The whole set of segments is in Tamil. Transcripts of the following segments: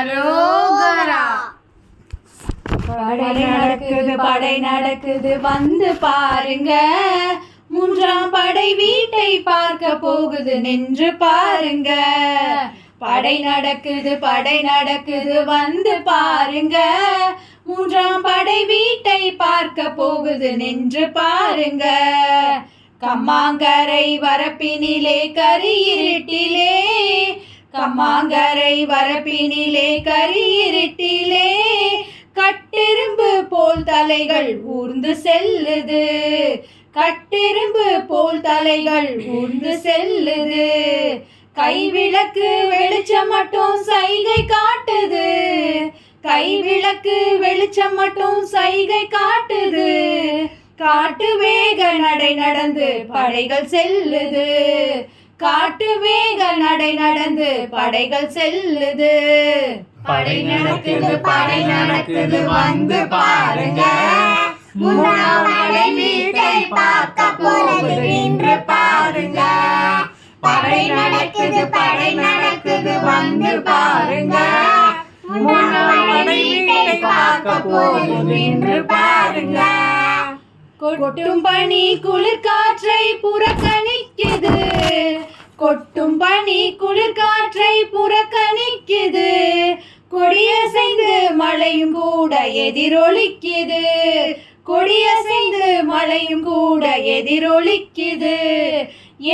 அரோகரா. படை நடக்குது வந்து பாருங்க. மூன்றாம் படை வீட்டை பார்க்க போகுது நின்று பாருங்க. படை நடக்குது வந்து பாருங்க. மூன்றாம் படை வீட்டை பார்க்க போகுது நின்று பாருங்க. கம்மாங்கரை வரப்பினிலே கரியிருட்டிலே, கம்மாங்கரை வரப்பினிலே கரியிருட்டிலே கட்டெரும்பு போல் தலைகள் ஊர்ந்து செல்லுது. கட்டெரும்பு போல் தலைகள் ஊர்ந்து செல்லுது. கைவிளக்கு வெளிச்சம் மட்டும் சைகை காட்டுது. கைவிளக்கு வெளிச்சம் மட்டும் சைகை காட்டுது. காட்டு வேக நடை நடந்து படைகள் செல்லுது. காட்டு வேக நடை நடந்து படைகள் செல்லுது. படை நடக்குது வந்து பாருங்க. மூன்றாம் படை வீட்டை பார்க்க போகுது நின்று பாருங்க. படை நடக்குது வந்து பாருங்க. மூன்றாம் படை வீட்டை பார்க்க போகுது நின்று பாருங்க. கொட்டும் பனி குளிர்காற்றை புறக்கணிக்குது. கொட்டும் பனி குளிர்காற்றை புறக்கணிக்குது. கொடியசைந்து மழையும் கூட எதிரொலிக்குது. கொடியசைந்து மழையும் கூட எதிரொலிக்குது.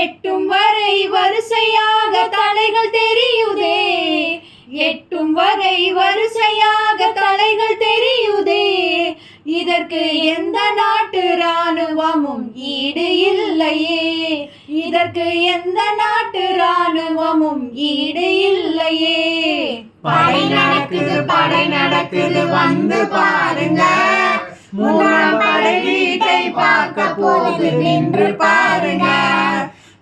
எட்டும் வரை வரிசையாக தலைகள் தெரியுதே. எட்டும் வரை வரிசையாக தலைகள் தெரியுதே. இதற்கு எந்த நாட்டு இராணுவமும் ஈடு இல்லையே. இதற்கு எந்த நாட்டு இராணுவமும் ஈடு இல்லையே. படை நடக்குது வந்து பாருங்க. மூன்றாம் படை வீட்டை பார்க்க போகுது நின்று பாருங்க.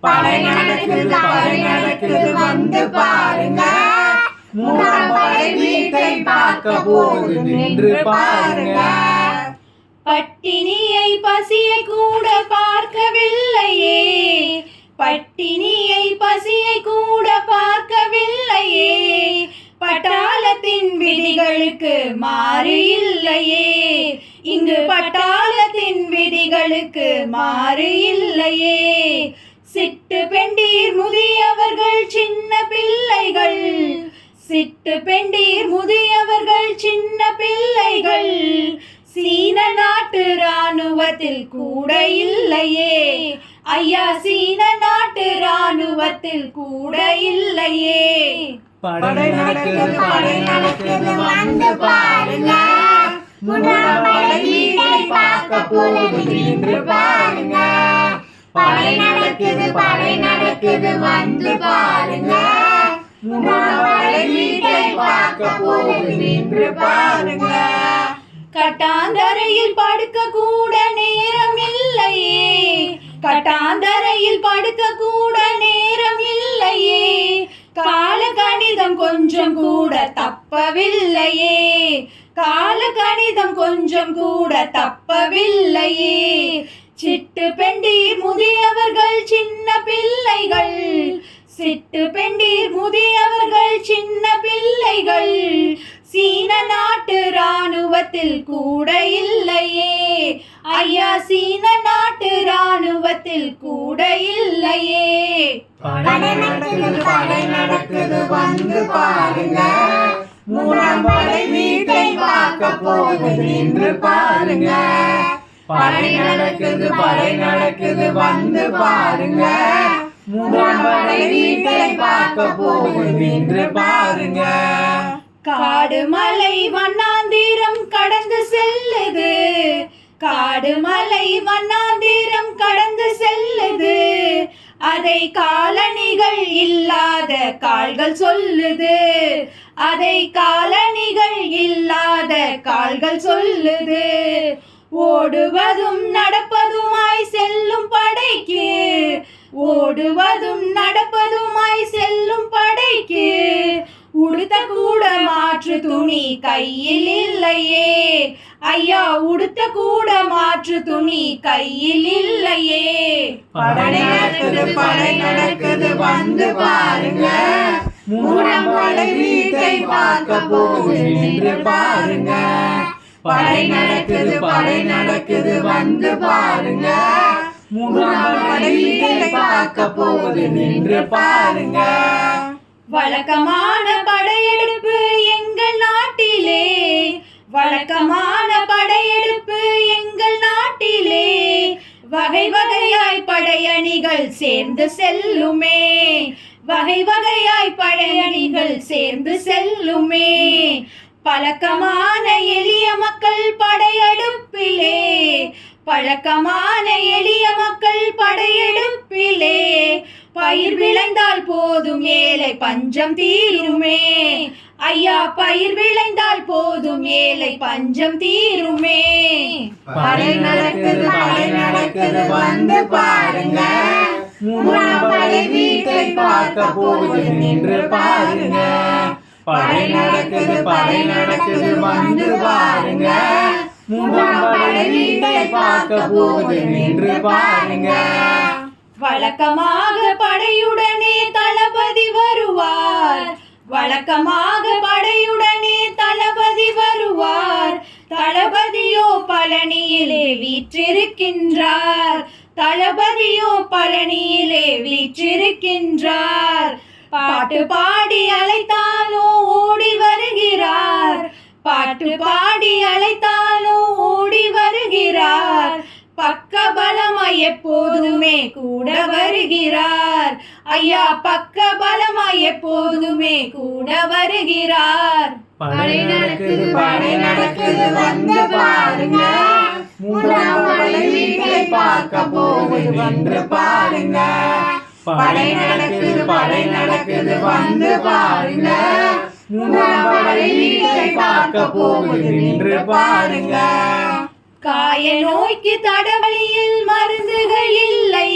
படை நடக்குது வந்து பாருங்க. மூன்றாம் படை வீட்டை பார்க்க போகுது நின்று பாருங்க. பட்டினியை பசியை கூட பார்க்கவில்லையே. பட்டினியை பசியை கூட பார்க்கவில்லையே. பட்டாளத்தின் விதிகளுக்கு மாறு இல்லையே. இங்கு பட்டாளத்தின் விதிகளுக்கு மாறு இல்லையே. சிட்டு பெண்டீர் முதியவர்கள் சின்ன பிள்ளைகள். சிட்டு பெண்டீர் முதியவர்கள் சின்ன பிள்ளைகள் சீன நாட்டு இராணுவத்தில் கூட இல்லையே. ஐயா சீன நாட்டு இராணுவத்தில் கூட இல்லையே. படை நடக்குது வந்து பாருங்க. மூன்றாம் படை வீட்டை பார்க்க போகுது நின்று பாருங்க. படை நடக்குது வந்து பாருங்க. மூன்றாம் படை வீட்டை பார்க்க போகுது நின்று பாருங்க. கட்டாந்தரையில் படுக்க கூட நேரம் இல்லையே. கட்டாந்தரையில் படுக்க கூட நேரம் இல்லையே. கால கணிதம் கொஞ்சம் கூட தப்பவில்லையே. கால கணிதம் கொஞ்சம் கூட தப்பவில்லையே. சிட்டு பெண்டீர் முதியவர்கள் சின்ன பிள்ளைகள். சிட்டு பெண்டீர் முதியவர்கள் சின்ன பிள்ளைகள் சீன நாட்டு இராணுவத்தில் கூட இல்லையே. ஐயா சீன நாட்டு இராணுவத்தில் கூட இல்லையே. படை நடக்குது வந்து பாருங்க. மூன்றாம் படை வீட்டை பார்க்க போகுது நின்று பாருங்க. படை நடக்குது வந்து பாருங்க. மூன்றாம் படை வீட்டை பார்க்க போகுது நின்று பாருங்க. காடு மலை வண்ணாந்திரம் கடந்து செல்லுது. காடு மலை வண்ணாந்திரம் கடந்து செல்லுது. அதை காலணிகள் இல்லாத கால்கள் சொல்லுது. அதை காலணிகள் இல்லாத கால்கள் சொல்லுது. ஓடுவதும் நடப்பதுமாய் செல்லும் படைக்கு. ஓடுவதும் நடப்பதுமாய் செல்லும் படைக்கு உடுத்த கூட மாற்று துணி கையில் இல்லையே. ஐயா உடுத்த கூட மாற்று துணி கையில் இல்லையே. படை நடக்குது வந்து பாருங்க. மூன்றாம் படை வீட்டை பார்க்க போகுது நின்று பாருங்க. படை நடக்குது வந்து பாருங்க. மூன்றாம் படை வீட்டை பார்க்க போகுது நின்று பாருங்க. வழக்கமான படையெடுப்பு எங்கள் நாட்டிலே, வழக்கமான படையெடுப்பு எங்கள் நாட்டிலே, வகை வகையாய் படையணிகள் சேர்ந்து செல்லுமே, வகை வகையாய் படையணிகள் சேர்ந்து செல்லுமே. பழக்கமான எளிய மக்கள் படையெடுப்பிலே, பழக்கமான எளிய மக்கள் படையெடுப்பிலே, பயிர் விளைந்தால் போதும் ஏழை பஞ்சம் தீருமே. ஐயா, பயிர் விளைந்தால் போதும் ஏழை பஞ்சம் தீருமே. படை நடக்குது வந்து பாருங்க. மூன்றாம் படை வீட்டை பார்க்க போகுது நின்று பாருங்க. படை நடக்குது வந்து பாருங்க. மூன்றாம் படை வீட்டை பார்க்க போகுது நின்று பாருங்க. வழக்கமாக படையுடனே தளபதி வருவார், வழக்கமாக படையுடனே தளபதி வருவார். தளபதியோ பழனியிலே வீற்றிருக்கின்றார், தளபதியோ பழனியிலே வீற்றிருக்கின்றார். பாட்டு பாடி அழைத்தாலோ ஓடி வருகிறார், பாட்டு பாடி அழைத்தாலோ ஓடி வருகிறார். பக்க பலமாய் எப்போதுமே கூட வருகிறார். ஐயா, பக்க பலமாய் எப்போதுமே கூட வருகிறார். படை நடக்குது வந்து பாருங்க. மூன்றாம் படை வீட்டை பார்க்க போகுது நின்று பாருங்க. படை நடக்குது வந்து பாருங்க. மூன்றாம் படை வீட்டை பார்க்க போகுது நின்று பாருங்க. காய நோய்க்கு தடவழியில் மருந்துகள் இல்லை,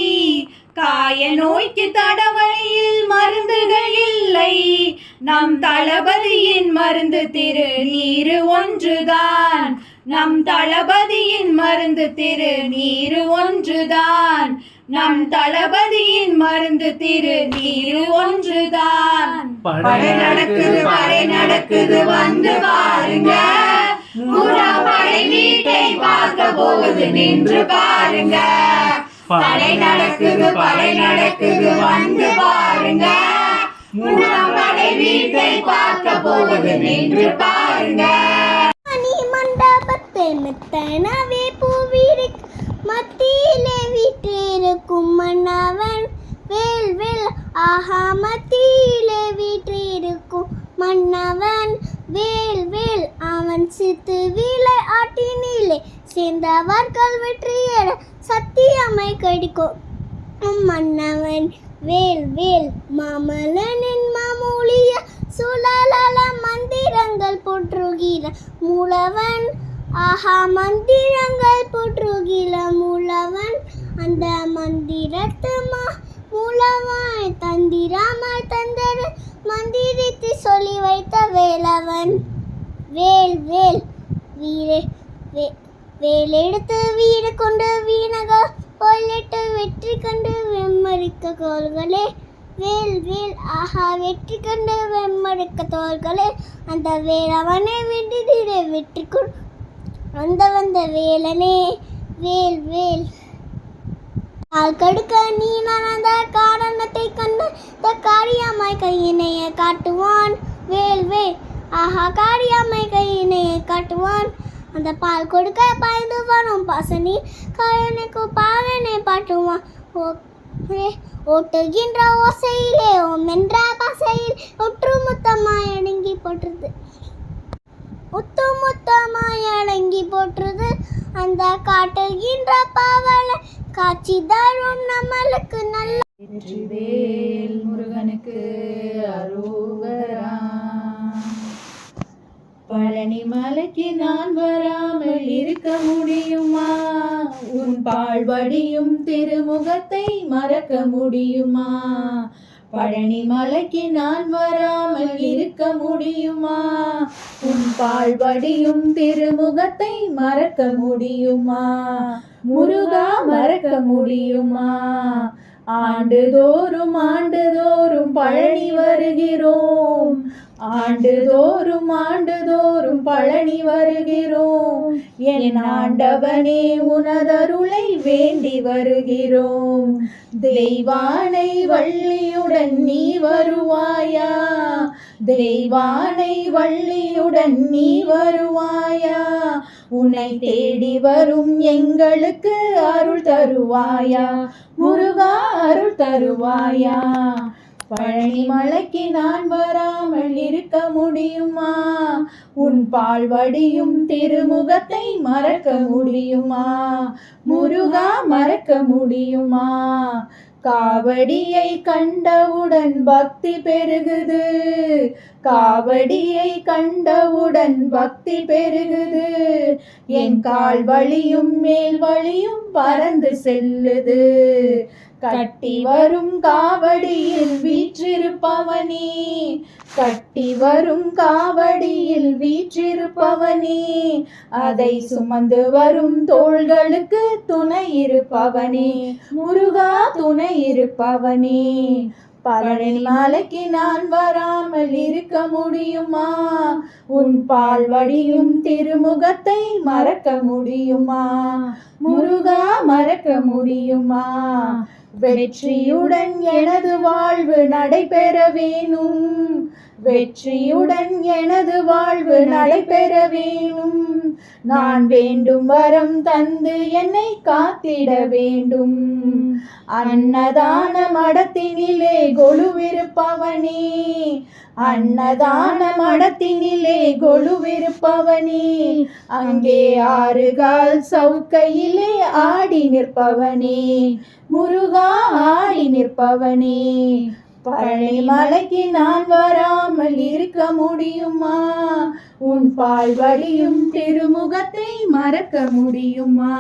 காய நோய்க்கு தடவழியில் மருந்துகள் இல்லை. நம் தளபதியின் மருந்து திருநீரு ஒன்றுதான், நம் தளபதியின் மருந்து திருநீரு ஒன்றுதான், நம் தளபதியின் மருந்து திருநீரு ஒன்றுதான். படை நடக்குது வந்து பாருங்க. மூன்றாம் படை வீட்டை பார்க்க போகுது நின்று பாருங்க. படை நடக்குது வந்து பாருங்க. மூன்றாம் படை வீட்டை பார்க்க போகுது நின்று பாருங்க. மண்டபத்தில் மெத்தனவே பூவிருக்கு மத்தியிலே வீற்றிருக்கும் மன்னவன் வேல் வேல். ஆஹா, மத்தியிலே வீற்றிருக்கும் மன்னவன் வேல் வேல். அவன் சித்து விளை ஆட்டினிலே சேர்ந்தவர்கள் வெற்றியேற சத்தியமை கடிக்கும் மன்னவன் வேல் வேல். மாமலனின் மாமூலிய சுழல மந்திரங்கள் போற்றுகிற மூலவன். ஆஹா, மந்திரங்கள் போற்றுகிற மூலவன். அந்த மந்திரத்து மூலவாய் தந்திராமல் தந்தர மந்திரித்து சொல்லி வைத்த வேலவன் வேல் வேல். வேலெடுத்து வீடு கொண்டு வீணக கொள்ளிட்டு வெற்றி கண்டு வெம்மடிக்க கோள்களே வேல் வேல். ஆஹா, வெற்றி கண்டு வெம்மடிக்க தோள்களே. அந்த வேலவனை வெற்றிட வெற்றி கொண்டு வந்த வேலனே வேல் வேல். கால் கடுக்க நீ நடந்த காரணத்தை கண்டு காரியாமாய் கையினைய காட்டுவான் வேல் வேல். ஆஹா, காரியாமாய் கையினைய காட்டுவான். அந்த பால் கொடுக்க பாய்ந்து வரும் பாசனி கயனுக்கு பாலனை பாட்டுவான். ஓட்டுகின்ற ஓசையிலே ஓம் என்ற பாசையில் ஒற்றுமொத்தமாய் அடங்கி போற்றுது, ஒத்துமொத்தமாய் அடங்கி போற்றுது. அந்த காட்டுகின்ற பாவலை காட்சி தரும் நம்மளுக்கு நல்ல. வெற்றிவேல் முருகனுக்கு அரோகரா. பழனி மலைக்கு நான் வராமல் இருக்க முடியுமா? உன் பாழ்வடியும் திருமுகத்தை மறக்க முடியுமா? பழனி மலைக்கு நான் வராமல் இருக்க முடியுமா? உன் பாழ்வடியும் திருமுகத்தை மறக்க முடியுமா? முருகா, மறக்க முடியுமா? ஆண்டுதோறும் ஆண்டுதோறும் பழனி வருகிறோம். ஆண்டுதோறும் பழனி வருகிறோம். என் ஆண்டவனே உனதருளை வேண்டி வருகிறோம். தெய்வானை வள்ளியுடன் நீ வருவாயா? தெய்வானை வள்ளியுடன் நீ வருவாயா? உன்னை தேடி வரும் எங்களுக்கு அருள் தருவாயா? முருகா அருள் தருவாயா? பழனி மலைக்கு நான் வராமல் இருக்க முடியுமா? உன் பால் வடியும் திருமுகத்தை மறக்க முடியுமா? முருகா மறக்க முடியுமா? காவடியை கண்டவுடன் பக்தி பெருகுது. காவடியை கண்டவுடன் பக்தி பெருகுது. என் கால் வலியும் மேல் வலியும் பறந்து செல்லுது. கட்டி வரும் காவடியில் வீற்றிருப்பவனே, கட்டி வரும் காவடியில் வீற்றிருப்பவனே, அதை சுமந்து வரும் தோள்களுக்கு துணை இருப்பவனே, முருகா துணை இருப்பவனே. பழனி மலைக்கு நான் வராமல் இருக்க முடியுமா? உன் பால் வடியும் திருமுகத்தை மறக்க முடியுமா? முருகா மறக்க முடியுமா? வெற்றியுடன் எனது வாழ்வு நடைபெற வேணும். வெற்றியுடன் எனது வாழ்வு நடைபெற வேணும். நான் வேண்டும் வரம் தந்து என்னை காத்திட வேண்டும். அன்னதான மடத்தினிலே கொலுவிருப்பவனே, அன்னதான மடத்தினிலே கொலுவிருப்பவனே, அங்கே ஆறுகால் சவுக்கையிலே ஆடி நிற்பவனே, முருகா ஆடி நிற்பவனே. பழனி மலைக்கு நான் வராமல் இருக்க முடியுமா? உன் பால் வடியும் திருமுகத்தை மறக்க முடியுமா?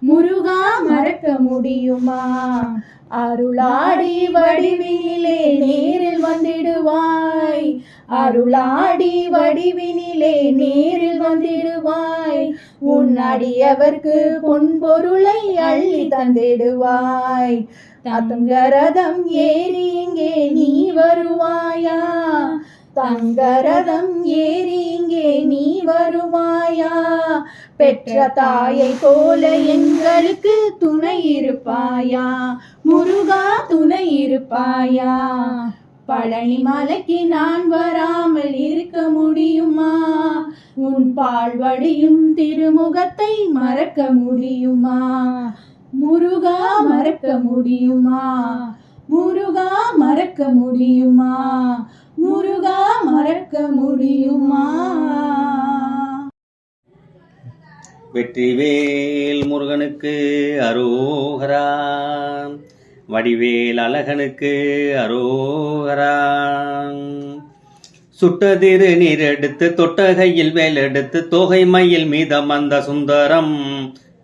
முருகா மறக்க முடியுமா? அருளாடி வடிவினிலே நேரில் வந்திடுவாய். அருளாடி வடிவினிலே நேரில் வந்திடுவாய். உன் அடியவர்க்கு பொன்பொருளை அள்ளி தந்திடுவாய். தங்கரதம் ஏறி இங்கே நீ வருவாயா? தங்கரதம் ஏறி இங்கே நீ வருவாயா? பெற்ற தாயை போல எங்களுக்கு துணை இருப்பாயா? முருகா துணை இருப்பாயா? பழனி மலைக்கு நான் வராமல் இருக்க முடியுமா? உன் பால் வடியும் திருமுகத்தை மறக்க முடியுமா? முருகா மறக்க முடியுமா? முருகா மறக்க முடியுமா? முருகா மறக்க முடியுமா? வெற்றிவேல் முருகனுக்கு அரோகரா. வடிவேல் அழகனுக்கு அரோகரா. சுட்டதிரு நீர் எடுத்து தொட்டகையில் வேல் எடுத்து தோகை மயில் மீதம் அந்த சுந்தரம்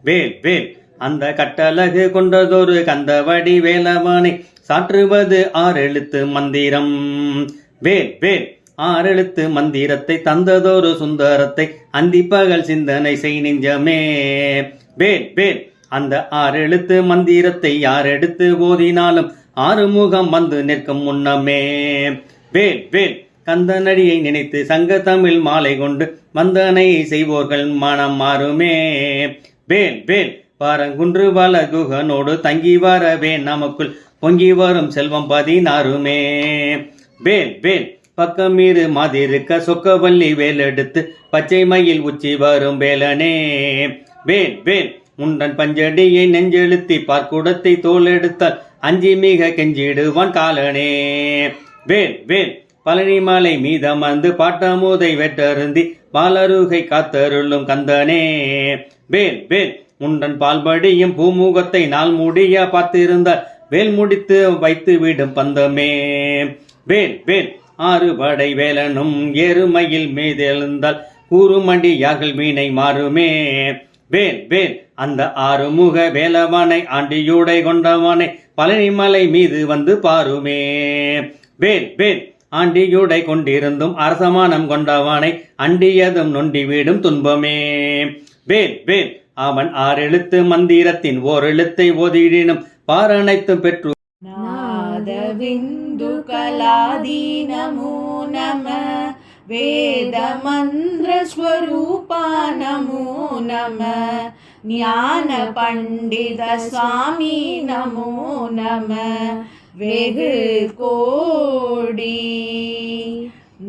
வேல் வேல் அந்த கட்டழகு கொண்டதொரு கந்த வடிவேலவனை சாற்றுவது ஆறெழுத்து மந்திரம். வேல் வேல் ஆறெழுத்து மந்திரத்தை தந்ததொரு சுந்தரத்தை அந்திப்பகல் சிந்தனை செய் நெஞ்சமே. வேல் வேல் அந்த ஆறெழுத்து மந்திரத்தை யார் எடுத்து ஓதினாலும் ஆறுமுகம் வந்து நிற்கும் முன்னமே. வேல் வேல் கந்தனடியை நினைத்து சங்க தமிழ் மாலை கொண்டு வந்தனை செய்வோர்கள் மனம் மாறுமே. வேல் வேல் பாரங்குன்று வள குகனோடு தங்கி வரவே நமக்குள் பொங்கி வரும் செல்வம் 16மே. வேல் வேல் பக்கம் மீது மாதிருக்க சொக்கவல்லி வேல் எடுத்து பச்சை மயில் உச்சி வரும் வேலனே. வேல் வேல் முண்டன் பஞ்சடியை நெஞ்செழுத்தி பார்க்குடத்தை தோல் எடுத்தால் அஞ்சி மிக கெஞ்சிடுவான் காலனே. வேல் வேல் பழனி மலை மீதமர்ந்து பாட்டமுதை வெட்டருந்தி பாலருகை காத்தருளும் கந்தனே. வேல் வேல் முண்டன் பால்படியும் பூமுகத்தை நாள் முடிய பார்த்திருந்தால் வேல் முடித்து வைத்து விடும் பந்தமே. வேல் வேல் 6 படை வேலனும் எருமையில் மீதெழுந்தால் கூறுமண்டியார்கள் வீணை மாறுமே. வேல் வேல் அந்த 6 முக வேலவனை ஆண்டியூடை கொண்டவனை பழனிமலை மீது வந்து பாருமே. வேல் வேல் ஆண்டியூடை கொண்டிருந்தும் அரசமானம் கொண்டவனை அண்டியதும் நொண்டி வீடும் துன்பமே. வேல் வேல் அவன் 6 எழுத்து மந்திரத்தின் ஓர் எழுத்தை ஓதிடினும் பாரனைத்தும் பெற்று नादबिन्दु कलादि नमो नमः वेदमन्त्रस्वरूपा नमो नमः ज्ञानपण्डित स्वामी नमो नमः वेगु कोडी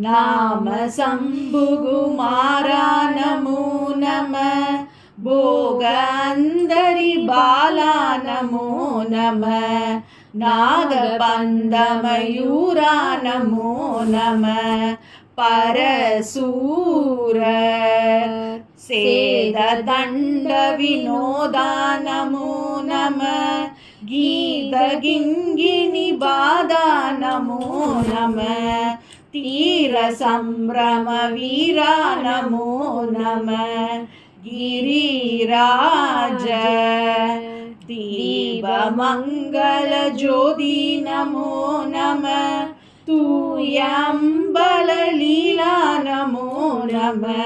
नाम शम्भुकुमारा नमो नमः भोगान्तरि बाला नमो नमः नागबन्धमयूरा नमो नमः परशूर सेददण्डविनोदा नमो नमः गीतगिङ्गिनि बाधा नमो नमः तीरसम्भ्रमवीरा नमो नमः गिरिराज दीपमङ्गलज्योति नमो नमः तूयम्बललीला नमो नमः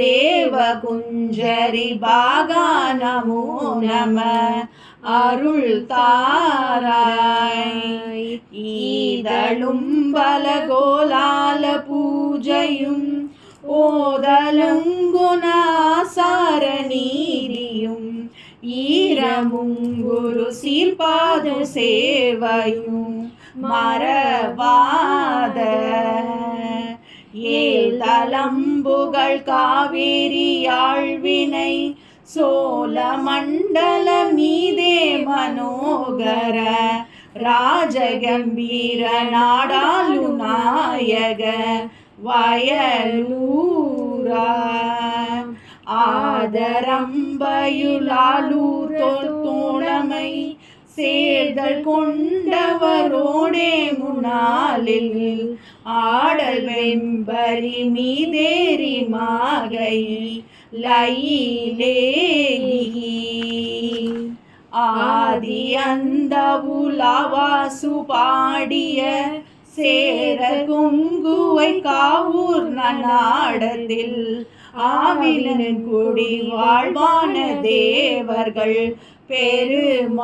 देवकुञ्जरि बागा नमो नमः அருள் தாராய் ஈதழும் பலகோலால பூஜையும் ஓதலுங்குண ஆசார நீரியும் ஈரமும் குரு சீர்பாத சேவையும் மறவாத ஏல் தலம்புகள் காவேரி ஆழ்வினை சோழ மண்டல மீதே மனோகர ராஜகம்பீர நாடாளு நாயக வயலூரா ஆதரம்பயுலாலூர் தோழமை சேர்தல் கொண்டவரோடே முன்னாளில் ஆடல் வெம்பரி மீதேறி மாகை லைலேகி ஆதி அந்த உலவாசு பாடிய சேர குங்குவை காவூர் நாடத்தில் ஆவிலன் குடி வாழ்வான தேவர்கள் பெருமாளே